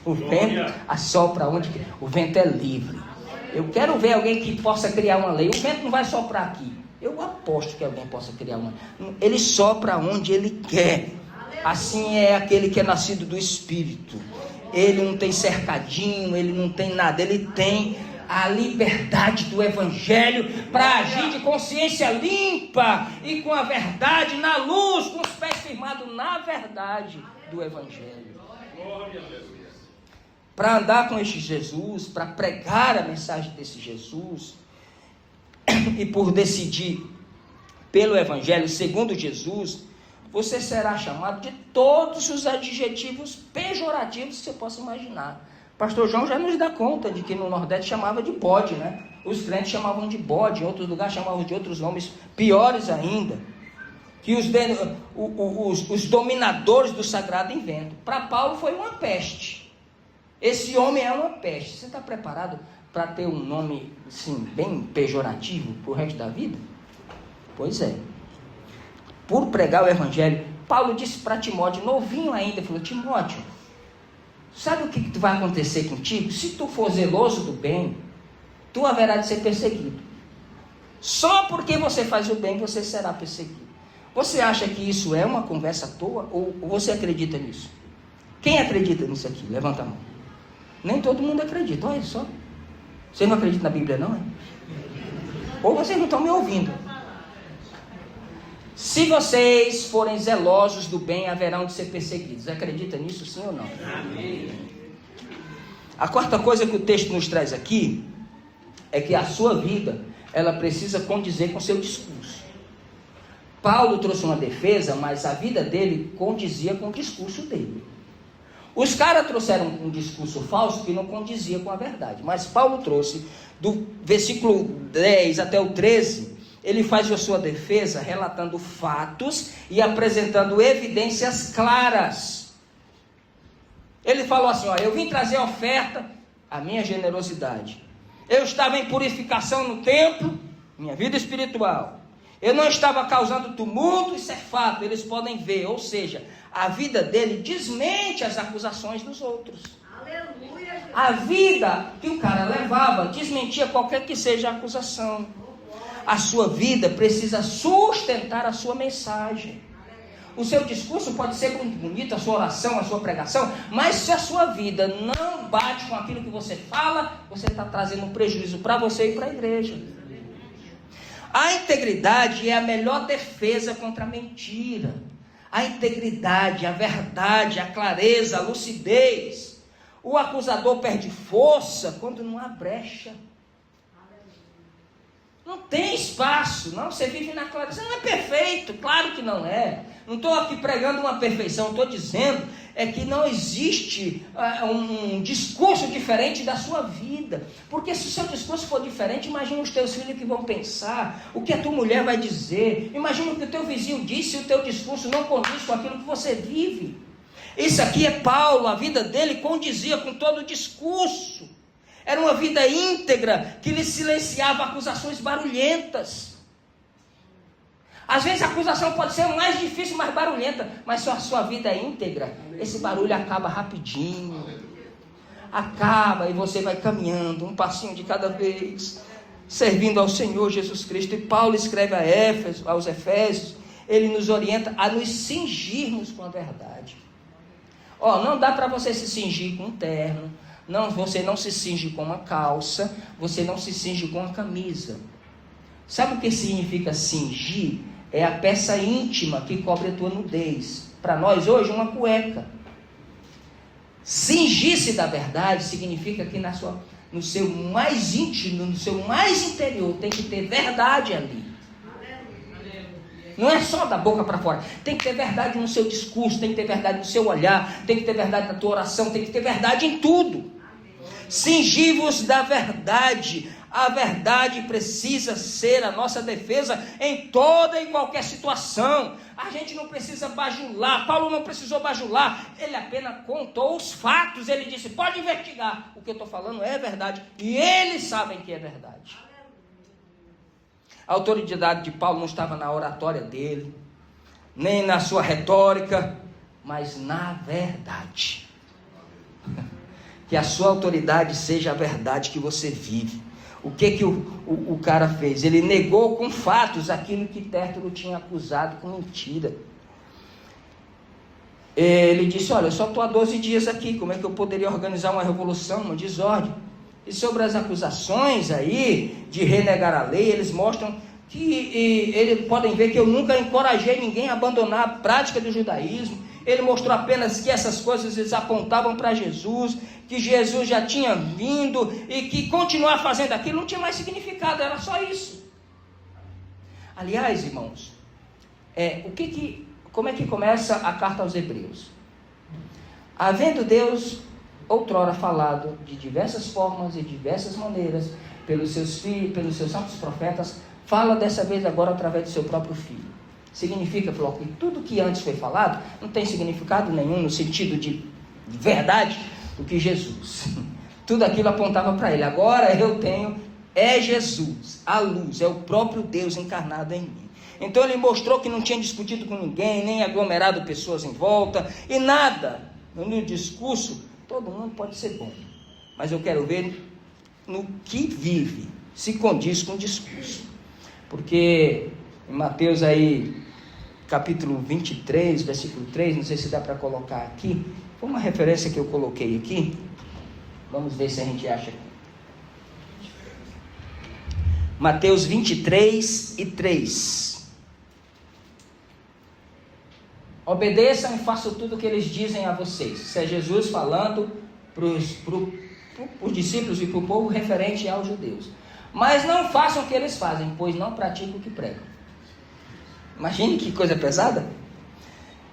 O vento assopra onde quer. O vento é livre. Eu quero ver alguém que possa criar uma lei. O vento não vai soprar aqui. Eu aposto que alguém possa criar uma. Ele sopra onde ele quer. Assim é aquele que é nascido do Espírito. Ele não tem cercadinho, ele não tem nada. Ele tem a liberdade do evangelho para agir de consciência limpa e com a verdade na luz, com os pés firmados na verdade do evangelho. Para andar com este Jesus, para pregar a mensagem desse Jesus, e por decidir pelo evangelho segundo Jesus, você será chamado de todos os adjetivos pejorativos que você possa imaginar. Pastor João já nos dá conta de que no Nordeste chamava de bode, né? Os crentes chamavam de bode, em outros lugares chamavam de outros nomes piores ainda. Que os dominadores do sagrado inventam. Para Paulo foi uma peste. Esse homem é uma peste. Você está preparado para ter um nome assim, bem pejorativo para o resto da vida? Pois é. Por pregar o evangelho, Paulo disse para Timóteo, novinho ainda, falou, Timóteo, sabe o que vai acontecer contigo? Se tu for zeloso do bem, tu haverá de ser perseguido. Só porque você faz o bem, você será perseguido. Você acha que isso é uma conversa à toa? Ou você acredita nisso? Quem acredita nisso aqui? Levanta a mão. Nem todo mundo acredita, olha só. Vocês não acreditam na Bíblia não, é? Ou vocês não estão me ouvindo. Se vocês forem zelosos do bem, haverão de ser perseguidos. Acredita nisso, sim ou não? Amém. A quarta coisa que o texto nos traz aqui é que a sua vida, ela precisa condizer com o seu discurso. Paulo trouxe uma defesa, mas a vida dele condizia com o discurso dele. Os caras trouxeram um discurso falso que não condizia com a verdade. Mas Paulo trouxe, do versículo 10 até o 13, ele faz a sua defesa relatando fatos e apresentando evidências claras. Ele falou assim, ó, eu vim trazer a oferta, a minha generosidade. Eu estava em purificação no templo, minha vida espiritual. Eu não estava causando tumulto, isso é fato, eles podem ver. Ou seja, a vida dele desmente as acusações dos outros. Aleluia, Jesus. A vida que o cara levava desmentia qualquer que seja a acusação. A sua vida precisa sustentar a sua mensagem. O seu discurso pode ser muito bonito, a sua oração, a sua pregação, mas se a sua vida não bate com aquilo que você fala, você está trazendo um prejuízo para você e para a igreja. A integridade é a melhor defesa contra a mentira. A integridade, a verdade, a clareza, a lucidez. O acusador perde força quando não há brecha. Não tem espaço, não, você vive na clareza. Você não é perfeito, claro que não é. Não estou aqui pregando uma perfeição, estou dizendo que não existe um discurso diferente da sua vida. Porque se o seu discurso for diferente, imagina os teus filhos que vão pensar, o que a tua mulher vai dizer, imagina o que o teu vizinho disse, se o teu discurso não condiz com aquilo que você vive. Isso aqui é Paulo, a vida dele condizia com todo o discurso. Era uma vida íntegra que lhe silenciava acusações barulhentas. Às vezes a acusação pode ser mais difícil, mais barulhenta, mas se a sua vida é íntegra, esse barulho acaba rapidinho. Acaba e você vai caminhando, um passinho de cada vez, servindo ao Senhor Jesus Cristo. E Paulo escreve aos Efésios, ele nos orienta a nos cingirmos com a verdade. Não dá para você se cingir com um terno. Não, você não se cinge com uma calça, você não se cinge com uma camisa. Sabe o que significa cingir? É a peça íntima que cobre a tua nudez. Para nós hoje, uma cueca. Cingir-se da verdade significa que no seu mais íntimo, no seu mais interior, tem que ter verdade ali. Não é só da boca para fora. Tem que ter verdade no seu discurso, tem que ter verdade no seu olhar, tem que ter verdade na tua oração, tem que ter verdade em tudo. Cingivos da verdade. A verdade precisa ser a nossa defesa em toda e qualquer situação. A gente não precisa bajular. Paulo não precisou bajular. Ele apenas contou os fatos. Ele disse, pode investigar. O que eu estou falando é verdade. E eles sabem que é verdade. A autoridade de Paulo não estava na oratória dele, nem na sua retórica, mas na verdade. Que a sua autoridade seja a verdade que você vive. O que o cara fez? Ele negou com fatos aquilo que Tértulo tinha acusado com mentira. Ele disse, olha, eu só estou há 12 dias aqui, como é que eu poderia organizar uma revolução, uma desordem? E sobre as acusações aí de renegar a lei, eles mostram que eles podem ver que eu nunca encorajei ninguém a abandonar a prática do judaísmo. Ele mostrou apenas que essas coisas eles apontavam para Jesus, que Jesus já tinha vindo e que continuar fazendo aquilo não tinha mais significado, era só isso. Aliás, irmãos, como é que começa a carta aos Hebreus? Havendo Deus outrora falado de diversas formas e diversas maneiras pelos seus filhos, pelos seus santos profetas, fala dessa vez agora através do seu próprio Filho. Significa, que tudo que antes foi falado não tem significado nenhum no sentido de verdade do que Jesus. Tudo aquilo apontava para ele. Agora eu tenho, é Jesus, a luz, é o próprio Deus encarnado em mim. Então ele mostrou que não tinha discutido com ninguém, nem aglomerado pessoas em volta, e nada. No discurso, todo mundo pode ser bom, mas eu quero ver no que vive, se condiz com o discurso. Porque em Mateus aí capítulo 23, versículo 3, não sei se dá para colocar aqui, foi uma referência que eu coloquei aqui, vamos ver se a gente acha. Mateus 23 e 3. Obedeçam e façam tudo o que eles dizem a vocês. Isso é Jesus falando para os discípulos e para o povo referente aos judeus. Mas não façam o que eles fazem, pois não praticam o que pregam. Imagine que coisa pesada.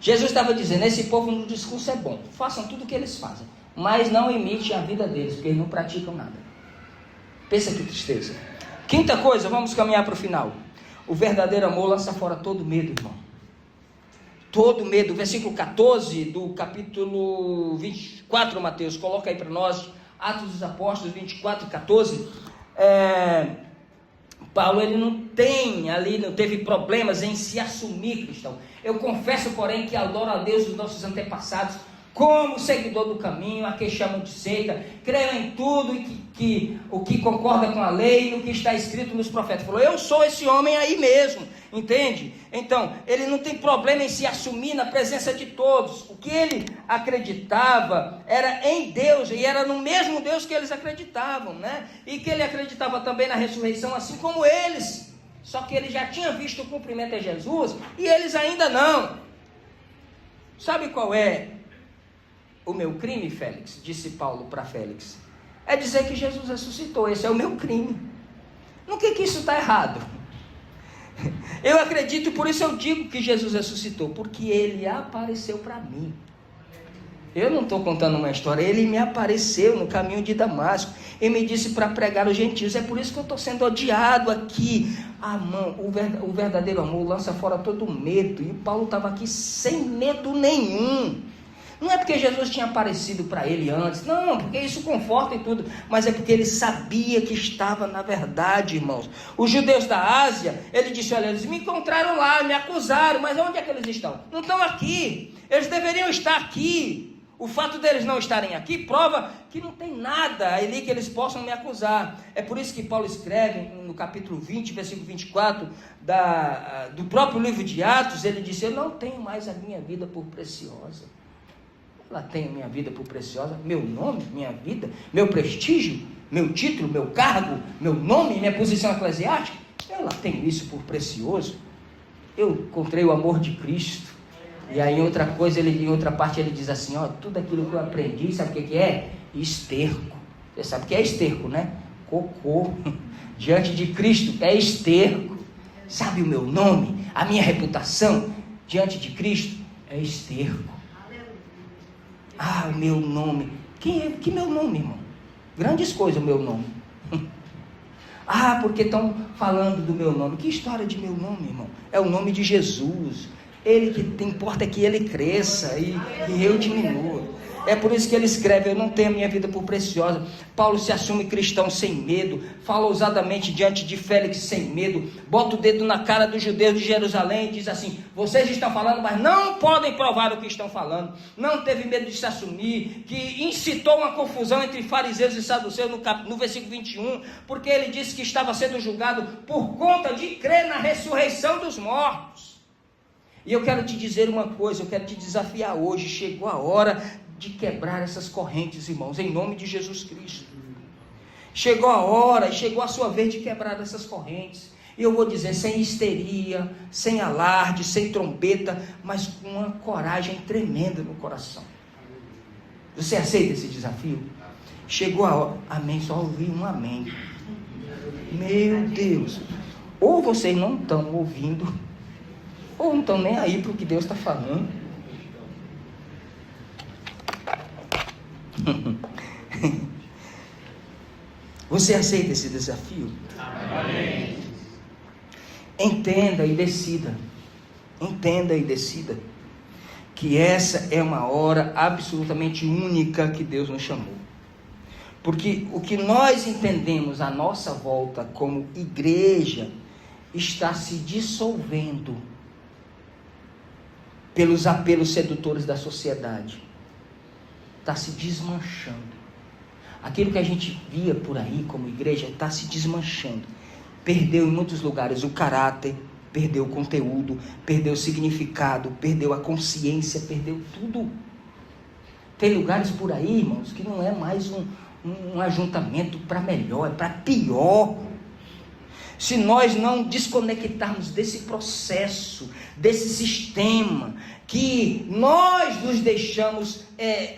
Jesus estava dizendo, esse povo no discurso é bom, façam tudo o que eles fazem, mas não imitem a vida deles, porque eles não praticam nada. Pensa que tristeza. Quinta coisa, vamos caminhar para o final. O verdadeiro amor lança fora todo medo, irmão. Todo medo. Versículo 14 do capítulo 24, Mateus, coloca aí para nós, Atos dos Apóstolos 24, 14. Paulo, ele não teve problemas em se assumir cristão. Eu confesso, porém, que adoro a Deus dos nossos antepassados, como seguidor do caminho, a que chamam de seita, creio em tudo o que concorda com a lei, no que está escrito nos profetas. Falou, eu sou esse homem aí mesmo, entende? Então, ele não tem problema em se assumir na presença de todos. O que ele acreditava era em Deus, e era no mesmo Deus que eles acreditavam, né? E que ele acreditava também na ressurreição, assim como eles. Só que ele já tinha visto o cumprimento de Jesus, e eles ainda não. Sabe qual é o meu crime, Félix? Disse Paulo para Félix. É dizer que Jesus ressuscitou. Esse é o meu crime. No que isso está errado? Eu acredito, por isso eu digo que Jesus ressuscitou, porque ele apareceu para mim. Eu não estou contando uma história, ele me apareceu no caminho de Damasco e me disse para pregar os gentios. É por isso que eu estou sendo odiado aqui. O verdadeiro amor lança fora todo medo, e Paulo estava aqui sem medo nenhum. Não é porque Jesus tinha aparecido para ele antes, não, porque isso conforta e tudo, mas é porque ele sabia que estava na verdade, irmãos. Os judeus da Ásia, ele disse, olha, eles me encontraram lá, me acusaram, mas onde é que eles estão? Não estão aqui, eles deveriam estar aqui. O fato deles não estarem aqui prova que não tem nada ali que eles possam me acusar. É por isso que Paulo escreve no capítulo 20, versículo 24 do próprio livro de Atos, ele disse, eu não tenho mais a minha vida por preciosa. Ela tem a minha vida por preciosa, meu nome, minha vida, meu prestígio, meu título, meu cargo, meu nome, minha posição eclesiástica. Ela tem isso por precioso. Eu encontrei o amor de Cristo. E aí em outra parte ele diz assim, ó, tudo aquilo que eu aprendi, sabe o que é? Esterco. Você sabe o que é esterco, né? Cocô. Diante de Cristo é esterco. Sabe o meu nome, a minha reputação diante de Cristo é esterco. Ah, o meu nome. Que meu nome, irmão? Grandes coisas o meu nome. Ah, porque estão falando do meu nome. Que história de meu nome, irmão? É o nome de Jesus. Ele que importa é que ele cresça e eu diminua. É por isso que ele escreve, eu não tenho a minha vida por preciosa. Paulo se assume cristão sem medo, fala ousadamente diante de Félix sem medo, bota o dedo na cara dos judeus de Jerusalém e diz assim, vocês estão falando, mas não podem provar o que estão falando. Não teve medo de se assumir, que incitou uma confusão entre fariseus e saduceus no versículo 21, porque ele disse que estava sendo julgado por conta de crer na ressurreição dos mortos. E eu quero te dizer uma coisa, eu quero te desafiar hoje, chegou a hora de quebrar essas correntes, irmãos, em nome de Jesus Cristo. Chegou a hora, chegou a sua vez de quebrar essas correntes. E eu vou dizer, sem histeria, sem alarde, sem trombeta, mas com uma coragem tremenda no coração. Você aceita esse desafio? Chegou a hora, amém, só ouvi um amém. Meu Deus, ou vocês não estão ouvindo, ou não estão nem aí para o que Deus está falando. Você aceita esse desafio? Amém. Entenda e decida que essa é uma hora absolutamente única que Deus nos chamou, porque o que nós entendemos à nossa volta como igreja está se dissolvendo pelos apelos sedutores da sociedade, está se desmanchando. Aquilo que a gente via por aí como igreja está se desmanchando. Perdeu em muitos lugares o caráter, perdeu o conteúdo, perdeu o significado, perdeu a consciência, perdeu tudo. Tem lugares por aí, irmãos, que não é mais um ajuntamento para melhor, é para pior. Se nós não desconectarmos desse processo, desse sistema, que nós nos deixamos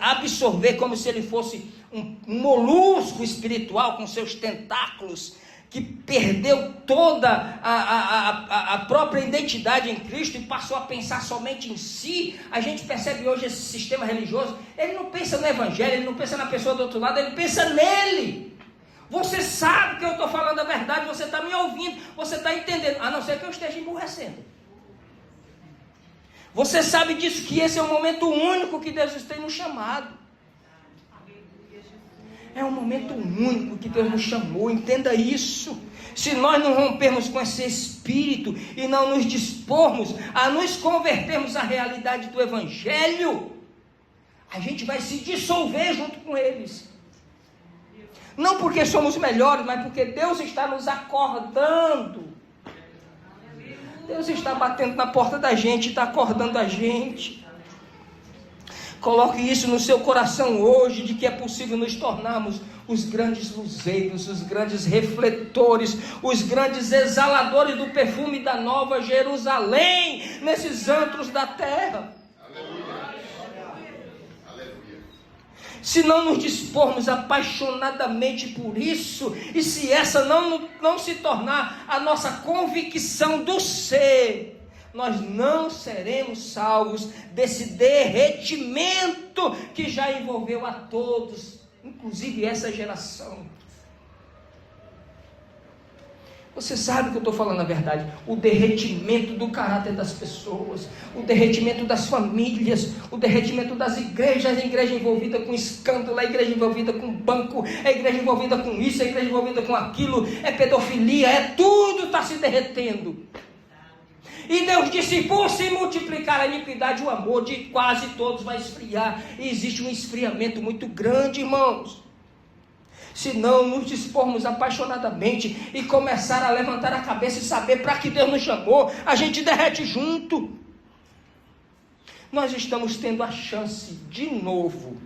absorver como se ele fosse um molusco espiritual com seus tentáculos, que perdeu toda a própria identidade em Cristo e passou a pensar somente em si. A gente percebe hoje esse sistema religioso, ele não pensa no evangelho, ele não pensa na pessoa do outro lado, ele pensa nele. Você sabe que eu estou falando a verdade, você está me ouvindo, você está entendendo, a não ser que eu esteja emburrecendo. Você sabe disso, que esse é o momento único que Deus tem nos chamado. É um momento único que Deus nos chamou, entenda isso. Se nós não rompermos com esse espírito e não nos dispormos a nos convertermos à realidade do evangelho, a gente vai se dissolver junto com eles. Não porque somos melhores, mas porque Deus está nos acordando. Deus está batendo na porta da gente, está acordando a gente. Coloque isso no seu coração hoje, de que é possível nos tornarmos os grandes luzeiros, os grandes refletores, os grandes exaladores do perfume da Nova Jerusalém, nesses antros da terra. Se não nos dispormos apaixonadamente por isso, e se essa não se tornar a nossa convicção do ser, nós não seremos salvos desse derretimento que já envolveu a todos, inclusive essa geração. Você sabe que eu estou falando a verdade. O derretimento do caráter das pessoas, o derretimento das famílias, o derretimento das igrejas, a igreja envolvida com escândalo, a igreja envolvida com banco, a igreja envolvida com isso, a igreja envolvida com aquilo, é pedofilia, tudo está se derretendo. E Deus disse, por se multiplicar a iniquidade, o amor de quase todos vai esfriar. E existe um esfriamento muito grande, irmãos. Se não nos dispormos apaixonadamente e começar a levantar a cabeça e saber para que Deus nos chamou, a gente derrete junto. Nós estamos tendo a chance de novo,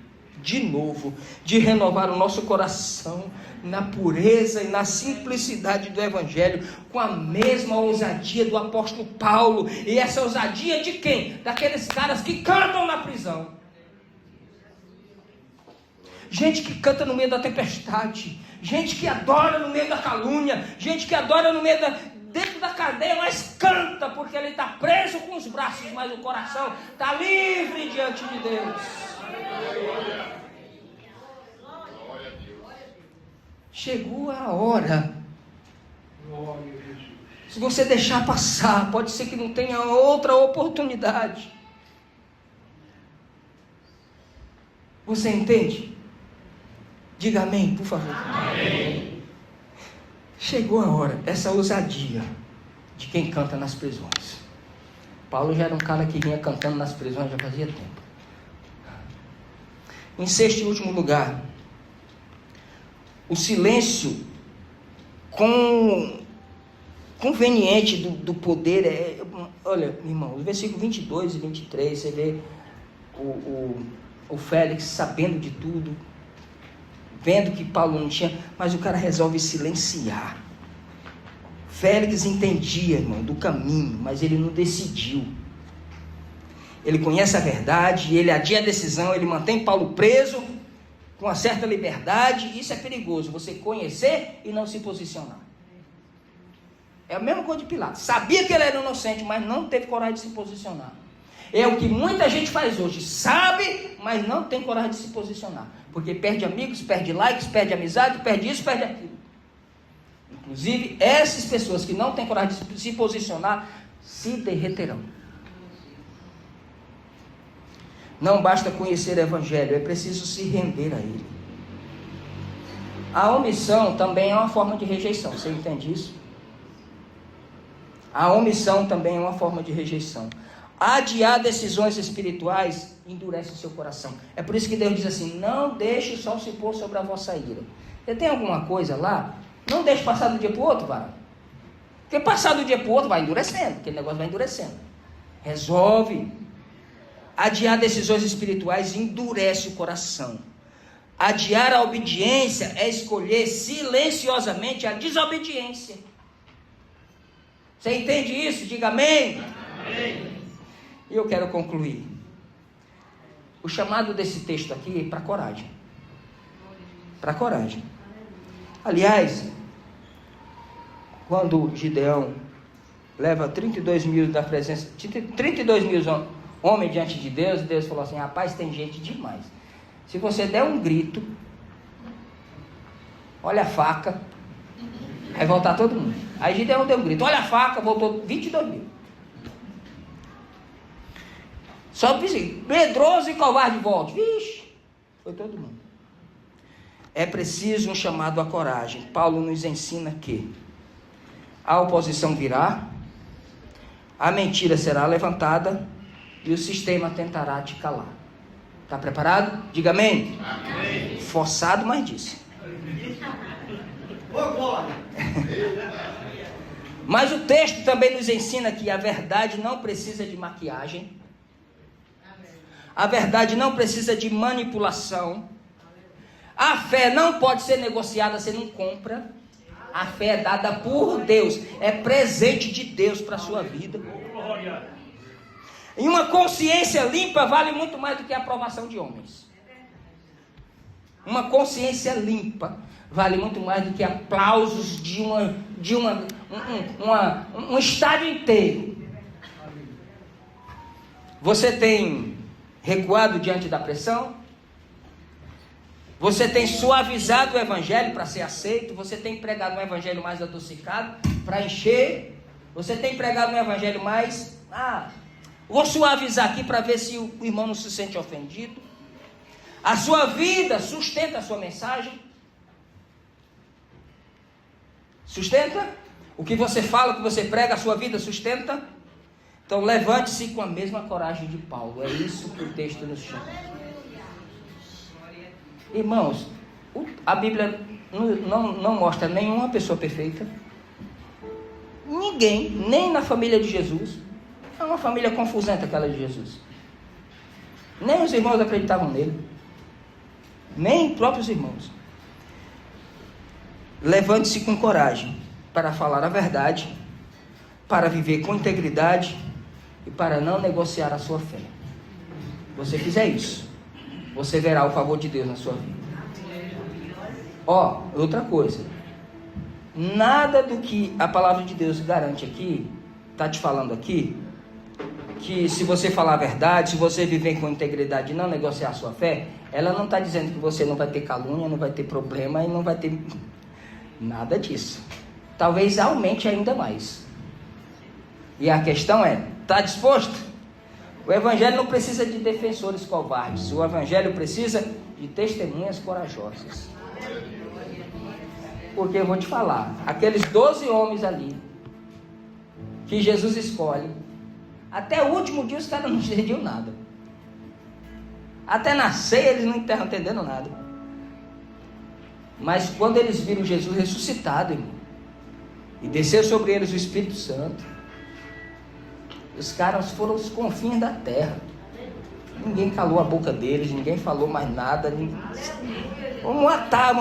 de renovar o nosso coração na pureza e na simplicidade do Evangelho, com a mesma ousadia do apóstolo Paulo. E essa ousadia de quem? Daqueles caras que cantam na prisão. Gente que canta no meio da tempestade, gente que adora no meio da calúnia, gente que adora no meio dentro da cadeia, mas canta porque ele está preso com os braços, mas o coração está livre diante de Deus. Chegou a hora. Se você deixar passar, pode ser que não tenha outra oportunidade. Você entende? Diga amém, por favor. Amém. Chegou a hora, essa ousadia de quem canta nas prisões. Paulo já era um cara que vinha cantando nas prisões já fazia tempo. Em sexto e último lugar, o silêncio conveniente do poder olha, irmão, no versículo 22 e 23, você vê o Félix sabendo de tudo, vendo que Paulo não tinha, mas o cara resolve silenciar. Félix entendia, irmão, do caminho, mas ele não decidiu. Ele conhece a verdade, ele adia a decisão, ele mantém Paulo preso com uma certa liberdade. Isso é perigoso, você conhecer e não se posicionar. É a mesma coisa de Pilatos, sabia que ele era inocente, mas não teve coragem de se posicionar. É o que muita gente faz hoje, sabe, mas não tem coragem de se posicionar, porque perde amigos, perde likes, perde amizade, perde isso, perde aquilo. Inclusive, essas pessoas que não têm coragem de se posicionar, se derreterão. Não basta conhecer o Evangelho, é preciso se render a ele. A omissão também é uma forma de rejeição, você entende isso? A omissão também é uma forma de rejeição. Adiar decisões espirituais endurece o seu coração. É por isso que Deus diz assim, não deixe o sol se pôr sobre a vossa ira. Você tem alguma coisa lá? Não deixe passar de um dia para o outro, varão. Porque passar do dia para o outro vai endurecendo, aquele negócio vai endurecendo. Resolve. Adiar decisões espirituais endurece o coração. Adiar a obediência é escolher silenciosamente a desobediência. Você entende isso? Diga amém. Amém. E eu quero concluir. O chamado desse texto aqui é para coragem. Para coragem. Aliás, quando Gideão leva 32 mil da presença, 32 mil homens diante de Deus, Deus falou assim: rapaz, tem gente demais. Se você der um grito, olha a faca, vai voltar todo mundo. Aí Gideão deu um grito, olha a faca, voltou 22 mil. Só medroso e covarde volta. Vixe, foi todo mundo. É preciso um chamado à coragem. Paulo nos ensina que a oposição virá, a mentira será levantada e o sistema tentará te calar. Está preparado? Diga amém. Amém. Forçado, mas disse. Mas o texto também nos ensina que a verdade não precisa de maquiagem. A verdade não precisa de manipulação. A fé não pode ser negociada, você não compra. A fé é dada por Deus, é presente de Deus para a sua vida. E uma consciência limpa vale muito mais do que a aprovação de homens. Uma consciência limpa vale muito mais do que aplausos de um estádio inteiro. Você tem recuado diante da pressão? Você tem suavizado o evangelho para ser aceito? Você tem pregado um evangelho mais adocicado para encher? Você tem pregado um evangelho mais... vou suavizar aqui para ver se o irmão não se sente ofendido. A sua vida sustenta a sua mensagem? Sustenta? O que você fala, o que você prega, a sua vida sustenta? Então levante-se com a mesma coragem de Paulo. É isso que o texto nos chama. Irmãos, a Bíblia não mostra nenhuma pessoa perfeita. Ninguém, nem na família de Jesus. É uma família confusenta aquela de Jesus. Nem os irmãos acreditavam nele. Nem próprios irmãos. Levante-se com coragem para falar a verdade, para viver com integridade e para não negociar a sua fé. Se você fizer isso, você verá o favor de Deus na sua vida. Outra coisa. Nada do que a palavra de Deus garante aqui, está te falando aqui, que se você falar a verdade, se você viver com integridade e não negociar a sua fé, ela não está dizendo que você não vai ter calúnia, não vai ter problema e não vai ter nada disso. Talvez aumente ainda mais. E a questão é, está disposto? O evangelho não precisa de defensores covardes. O evangelho precisa de testemunhas corajosas. Porque eu vou te falar, aqueles 12 homens ali, que Jesus escolhe, até o último dia os caras não entendiam nada. Até na ceia eles não estavam entendendo nada. Mas quando eles viram Jesus ressuscitado, irmão, e desceu sobre eles o Espírito Santo, os caras foram os confins da terra. Ninguém calou a boca deles, ninguém falou mais nada. Vamos matar.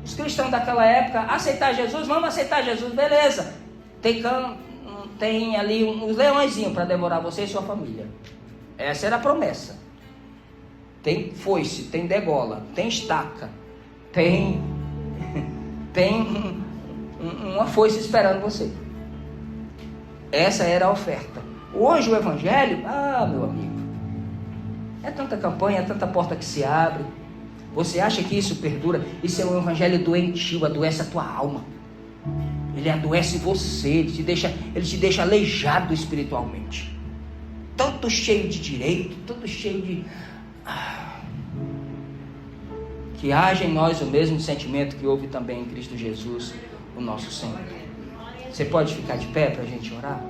Os cristãos daquela época, aceitar Jesus, vamos aceitar Jesus, beleza. Tem ali uns leõezinhos para devorar você e sua família. Essa era a promessa. Tem foice, tem degola, tem estaca, tem uma foice esperando você. Essa era a oferta. Hoje o evangelho, meu amigo, é tanta campanha, é tanta porta que se abre. Você acha que isso perdura? Isso é um evangelho doentio, adoece a tua alma. Ele adoece você, ele te deixa aleijado espiritualmente. Todo cheio de direito, todo cheio de... Que haja em nós o mesmo sentimento que houve também em Cristo Jesus, o nosso Senhor. Você pode ficar de pé para a gente orar?